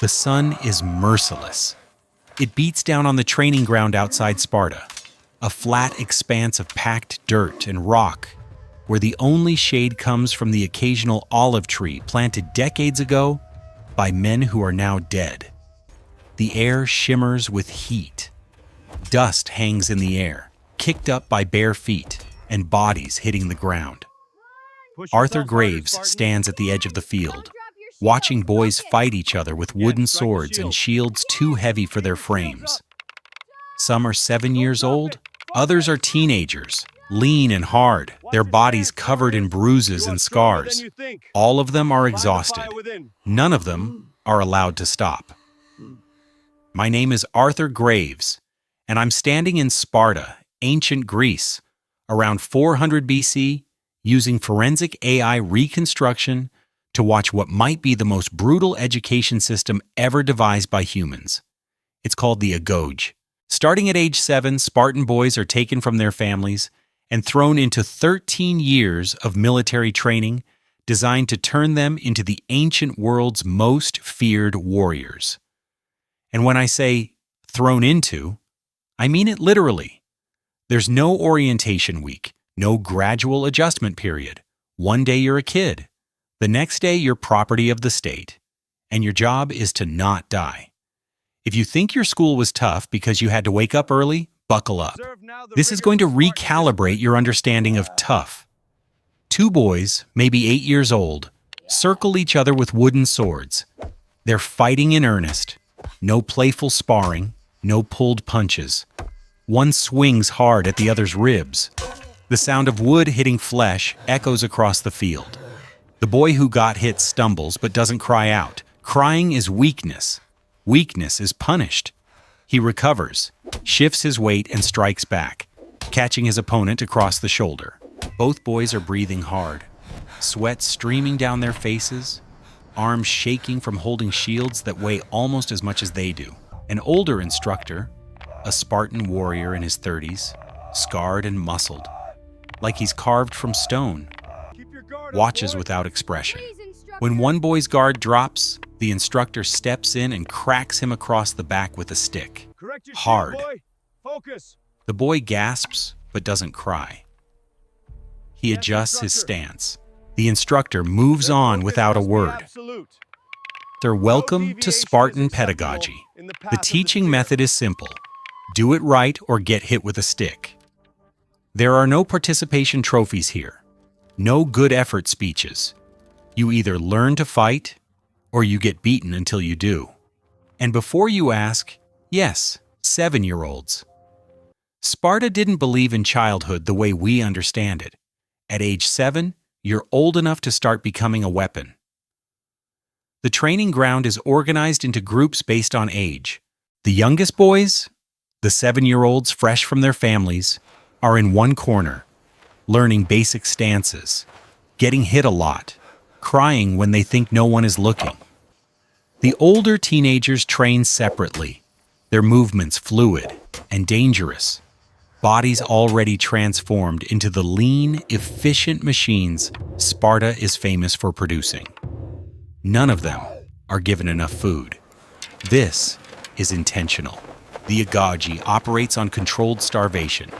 The sun is merciless. It beats down on the training ground outside Sparta, a flat expanse of packed dirt and rock where the only shade comes from the occasional olive tree planted decades ago by men who are now dead. The air shimmers with heat. Dust hangs in the air, kicked up by bare feet and bodies hitting the ground. Arthur Graves stands at the edge of the field, watching boys fight each other with wooden swords and shields too heavy for their frames. Some are 7 years old, others are teenagers, lean and hard, their bodies covered in bruises and scars. All of them are exhausted. None of them are allowed to stop. My name is Arthur Graves, and I'm standing in Sparta, ancient Greece, around 400 BC, using forensic AI reconstruction to watch what might be the most brutal education system ever devised by humans. It's called the Agoge. Starting at age 7, Spartan boys are taken from their families and thrown into 13 years of military training designed to turn them into the ancient world's most feared warriors. And when I say thrown into, I mean it literally. There's no orientation week, no gradual adjustment period. One day you're a kid. The next day you're property of the state. And your job is to not die. If you think your school was tough because you had to wake up early, buckle up. This is going to recalibrate your understanding of tough. 2 boys, maybe 8 years old, circle each other with wooden swords. They're fighting in earnest. No playful sparring, no pulled punches. One swings hard at the other's ribs. The sound of wood hitting flesh echoes across the field. The boy who got hit stumbles but doesn't cry out. Crying is weakness. Weakness is punished. He recovers, shifts his weight, and strikes back, catching his opponent across the shoulder. Both boys are breathing hard, sweat streaming down their faces, arms shaking from holding shields that weigh almost as much as they do. An older instructor, a Spartan warrior in his 30s, scarred and muscled, like he's carved from stone, watches without expression. When one boy's guard drops, the instructor steps in and cracks him across the back with a stick. Hard. The boy gasps but doesn't cry. He adjusts his stance. The instructor moves on without a word. They're welcome to Spartan pedagogy. The teaching method is simple. Do it right or get hit with a stick. There are no participation trophies here. No good effort speeches. You either learn to fight or you get beaten until you do. And before you ask, yes, 7-year-olds. Sparta didn't believe in childhood the way we understand it. At age 7, you're old enough to start becoming a weapon. The training ground is organized into groups based on age. The youngest boys, the 7-year-olds fresh from their families, are in one corner, learning basic stances, getting hit a lot, crying when they think no one is looking. The older teenagers train separately, their movements fluid and dangerous, bodies already transformed into the lean, efficient machines Sparta is famous for producing. None of them are given enough food. This is intentional. The Agoge operates on controlled starvation.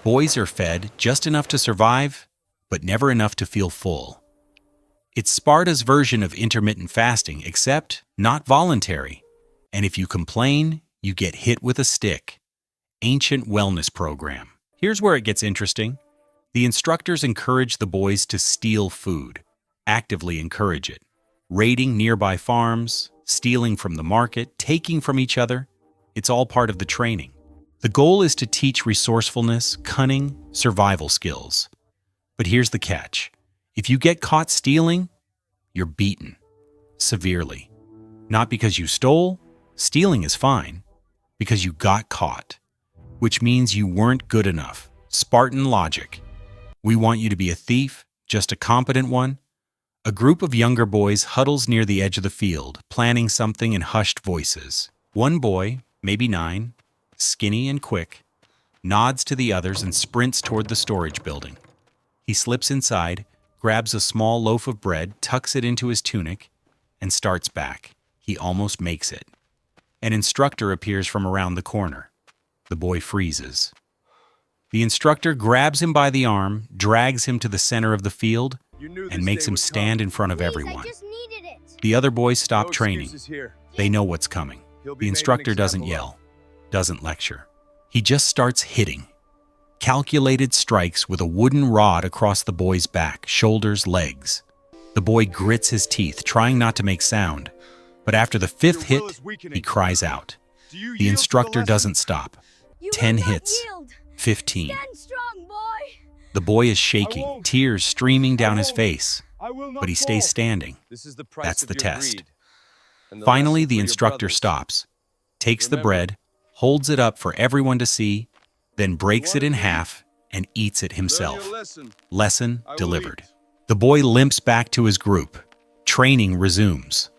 Boys are fed just enough to survive, but never enough to feel full. It's Sparta's version of intermittent fasting, except not voluntary. And if you complain, you get hit with a stick. Ancient wellness program. Here's where it gets interesting. The instructors encourage the boys to steal food, actively encourage it, raiding nearby farms, stealing from the market, taking from each other. It's all part of the training. The goal is to teach resourcefulness, cunning, survival skills. But here's the catch. If you get caught stealing, you're beaten. Severely. Not because you stole, stealing is fine, because you got caught. Which means you weren't good enough. Spartan logic. We want you to be a thief, just a competent one. A group of younger boys huddles near the edge of the field, planning something in hushed voices. One boy, maybe 9, skinny and quick, nods to the others and sprints toward the storage building. He slips inside, grabs a small loaf of bread, tucks it into his tunic, and starts back. He almost makes it. An instructor appears from around the corner. The boy freezes. The instructor grabs him by the arm, drags him to the center of the field, and makes him stand in front of everyone. The other boys stop training. They know what's coming. The instructor doesn't yell, doesn't lecture. He just starts hitting. Calculated strikes with a wooden rod across the boy's back, shoulders, legs. The boy grits his teeth, trying not to make sound. But after the 5th hit, he cries out. The instructor doesn't stop. 10 hits. 15. The boy is shaking, tears streaming down his face. But he stays standing. That's the test. Finally, the instructor stops, takes the bread, holds it up for everyone to see, then breaks it in half and eats it himself. Lesson delivered. The boy limps back to his group. Training resumes.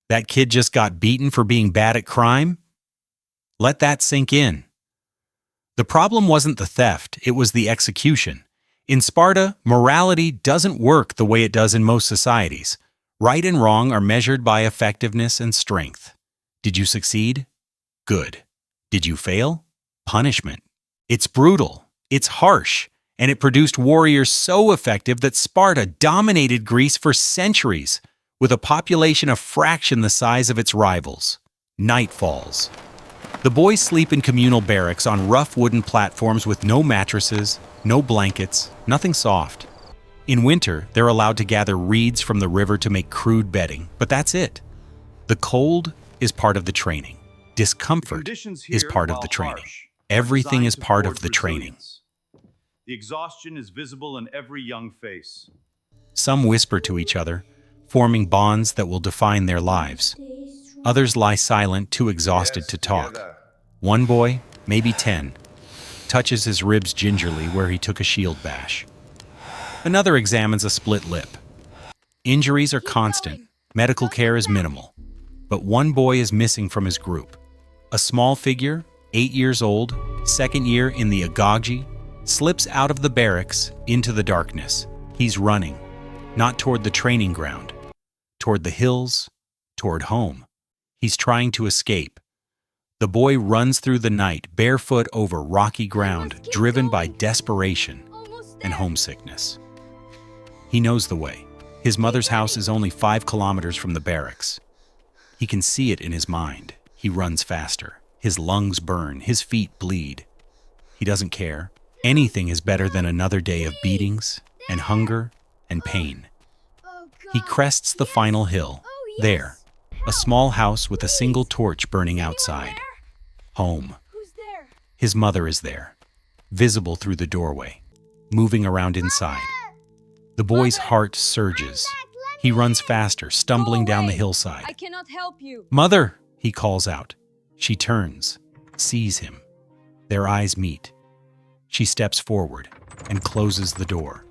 That kid just got beaten for being bad at crime? Let that sink in. The problem wasn't the theft, it was the execution. In Sparta, morality doesn't work the way it does in most societies. Right and wrong are measured by effectiveness and strength. Did you succeed? Good. Did you fail? Punishment. It's brutal, it's harsh, and it produced warriors so effective that Sparta dominated Greece for centuries, with a population a fraction the size of its rivals. Night falls. The boys sleep in communal barracks on rough wooden platforms with no mattresses, no blankets, nothing soft. In winter, they're allowed to gather reeds from the river to make crude bedding, but that's it. The cold is part of the training. Discomfort is part of the training. Everything is part of the training. The exhaustion is visible in every young face. Some whisper to each other, forming bonds that will define their lives. Others lie silent, too exhausted to talk. One boy, maybe 10, touches his ribs gingerly where he took a shield bash. Another examines a split lip. Injuries are constant, medical care is minimal. But one boy is missing from his group. A small figure, 8 years old, second year in the Agoge, slips out of the barracks into the darkness. He's running, not toward the training ground, toward the hills, toward home. He's trying to escape. The boy runs through the night, barefoot over rocky ground, driven by desperation and homesickness. He knows the way. His mother's house is only 5 kilometers from the barracks. He can see it in his mind. He runs faster. His lungs burn. His feet bleed. He doesn't care. Anything is better than another day of beatings and hunger and pain. He crests the final hill. There, a small house with a single torch burning outside. Home. His mother is there, visible through the doorway, moving around inside. The boy's heart surges. He runs faster, stumbling down the hillside. I cannot help you. "Mother!" he calls out. She turns, sees him. Their eyes meet. She steps forward and closes the door.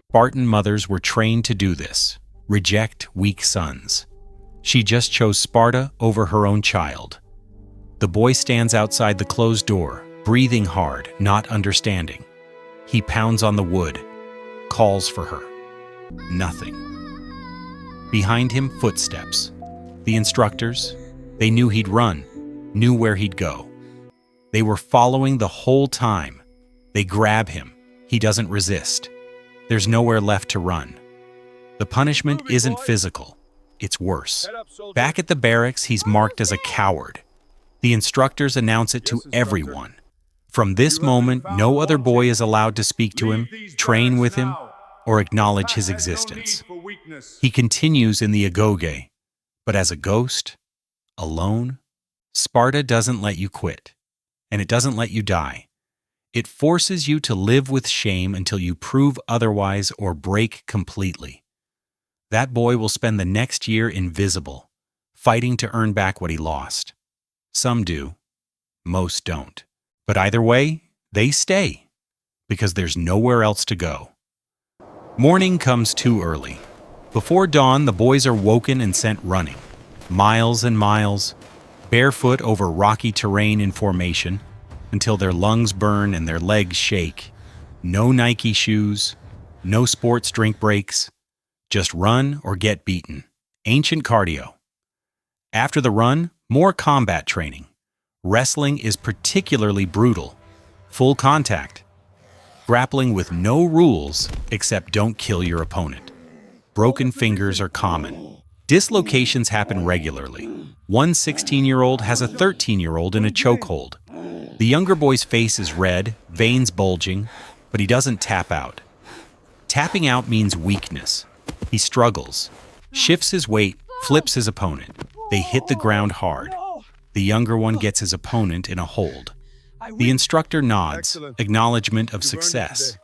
Spartan mothers were trained to do this, reject weak sons. She just chose Sparta over her own child. The boy stands outside the closed door, breathing hard, not understanding. He pounds on the wood, calls for her. Nothing. Behind him, footsteps. The instructors, they knew he'd run, knew where he'd go. They were following the whole time. They grab him. He doesn't resist. There's nowhere left to run. The punishment isn't physical. It's worse. Back at the barracks, he's marked as a coward. The instructors announce it to everyone. From this moment, no other boy is allowed to speak to him, train with him, or acknowledge his existence. He continues in the Agoge, but as a ghost, alone. Sparta doesn't let you quit, and it doesn't let you die. It forces you to live with shame until you prove otherwise or break completely. That boy will spend the next year invisible, fighting to earn back what he lost. Some do, most don't. But either way, they stay, because there's nowhere else to go. Morning comes too early. Before dawn, the boys are woken and sent running. Miles and miles, barefoot over rocky terrain in formation, until their lungs burn and their legs shake. No Nike shoes, no sports drink breaks. Just run or get beaten. Ancient cardio. After the run, more combat training. Wrestling is particularly brutal. Full contact. Grappling with no rules except don't kill your opponent. Broken fingers are common. Dislocations happen regularly. One 16-year-old has a 13-year-old in a chokehold. The younger boy's face is red, veins bulging, but he doesn't tap out. Tapping out means weakness. He struggles, shifts his weight, flips his opponent. They hit the ground hard. The younger one gets his opponent in a hold. The instructor nods, acknowledgement of success.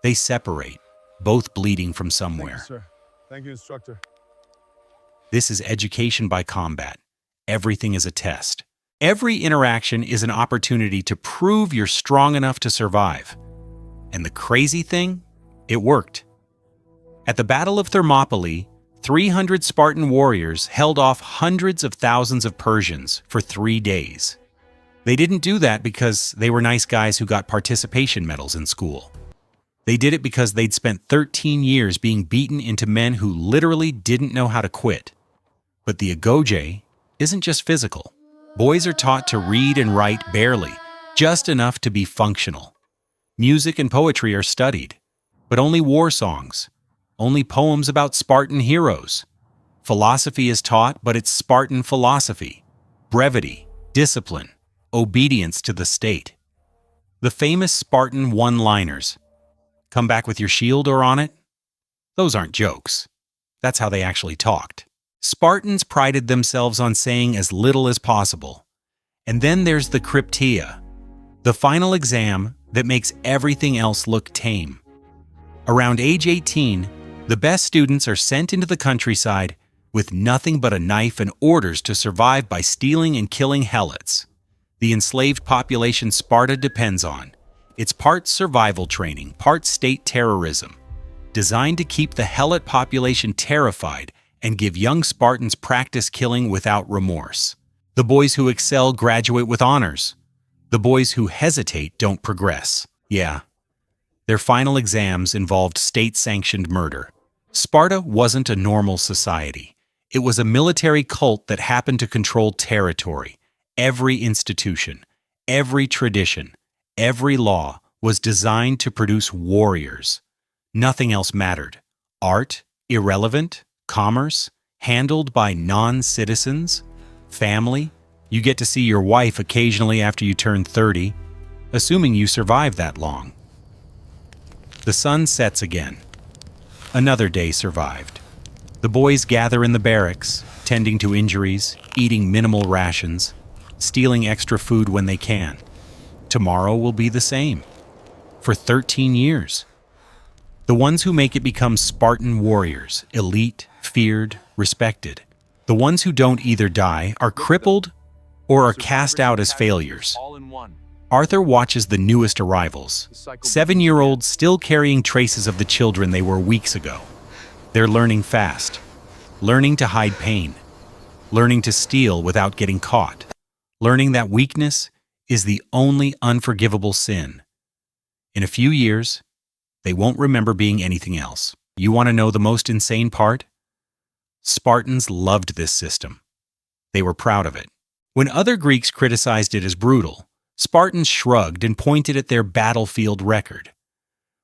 They separate, both bleeding from somewhere. Thank you, sir. Thank you, instructor. This is education by combat. Everything is a test. Every interaction is an opportunity to prove you're strong enough to survive. And the crazy thing? It worked. At the Battle of Thermopylae, 300 Spartan warriors held off hundreds of thousands of Persians for 3 days. They didn't do that because they were nice guys who got participation medals in school. They did it because they'd spent 13 years being beaten into men who literally didn't know how to quit. But the Agoge isn't just physical. Boys are taught to read and write barely, just enough to be functional. Music and poetry are studied, but only war songs, only poems about Spartan heroes. Philosophy is taught, but it's Spartan philosophy. Brevity, discipline, obedience to the state. The famous Spartan one-liners. Come back with your shield or on it? Those aren't jokes. That's how they actually talked. Spartans prided themselves on saying as little as possible. And then there's the Krypteia, the final exam that makes everything else look tame. Around age 18, the best students are sent into the countryside with nothing but a knife and orders to survive by stealing and killing helots. The enslaved population Sparta depends on. It's part survival training, part state terrorism, designed to keep the helot population terrified and give young Spartans practice killing without remorse. The boys who excel graduate with honors. The boys who hesitate don't progress. Yeah. Their final exams involved state-sanctioned murder. Sparta wasn't a normal society. It was a military cult that happened to control territory. Every institution, every tradition, every law was designed to produce warriors. Nothing else mattered. Art, irrelevant. Commerce, handled by non-citizens. Family, you get to see your wife occasionally after you turn 30, assuming you survive that long. The sun sets again. Another day survived. The boys gather in the barracks, tending to injuries, eating minimal rations, stealing extra food when they can. Tomorrow will be the same. For 13 years. The ones who make it become Spartan warriors, elite, feared, respected. The ones who don't either die, are crippled, or are cast out as failures. Arthur watches the newest arrivals, 7-year-olds still carrying traces of the children they were weeks ago. They're learning fast, learning to hide pain, learning to steal without getting caught, learning that weakness is the only unforgivable sin. In a few years, they won't remember being anything else. You want to know the most insane part? Spartans loved this system. They were proud of it. When other Greeks criticized it as brutal, Spartans shrugged and pointed at their battlefield record.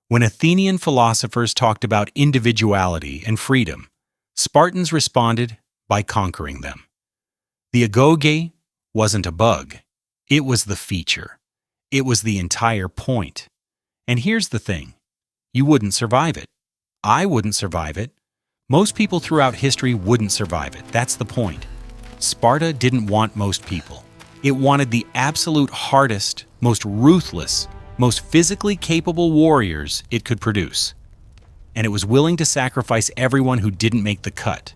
When Athenian philosophers talked about individuality and freedom, Spartans responded by conquering them. The Agoge wasn't a bug. It was the feature. It was the entire point. And here's the thing. You wouldn't survive it. I wouldn't survive it. Most people throughout history wouldn't survive it. That's the point. Sparta didn't want most people. It wanted the absolute hardest, most ruthless, most physically capable warriors it could produce. And it was willing to sacrifice everyone who didn't make the cut.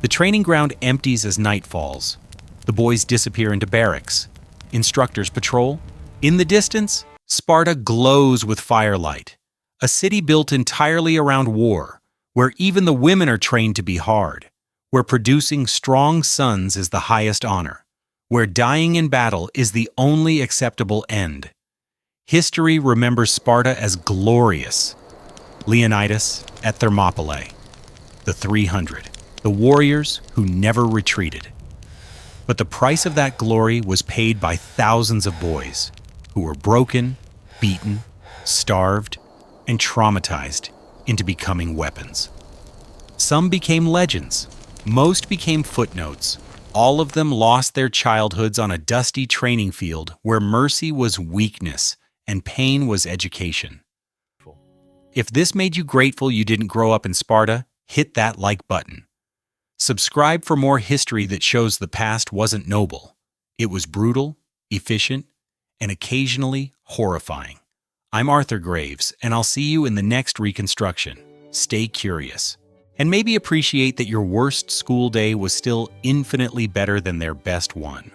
The training ground empties as night falls. The boys disappear into barracks. Instructors patrol. In the distance, Sparta glows with firelight. A city built entirely around war, where even the women are trained to be hard, where producing strong sons is the highest honor, where dying in battle is the only acceptable end. History remembers Sparta as glorious. Leonidas at Thermopylae. The 300. The warriors who never retreated. But the price of that glory was paid by thousands of boys who were broken, beaten, starved, and traumatized into becoming weapons. Some became legends, most became footnotes. All of them lost their childhoods on a dusty training field where mercy was weakness and pain was education. If this made you grateful you didn't grow up in Sparta, hit that like button. Subscribe for more history that shows the past wasn't noble. It was brutal, efficient, and occasionally horrifying. I'm Arthur Graves, and I'll see you in the next reconstruction. Stay curious, and maybe appreciate that your worst school day was still infinitely better than their best one.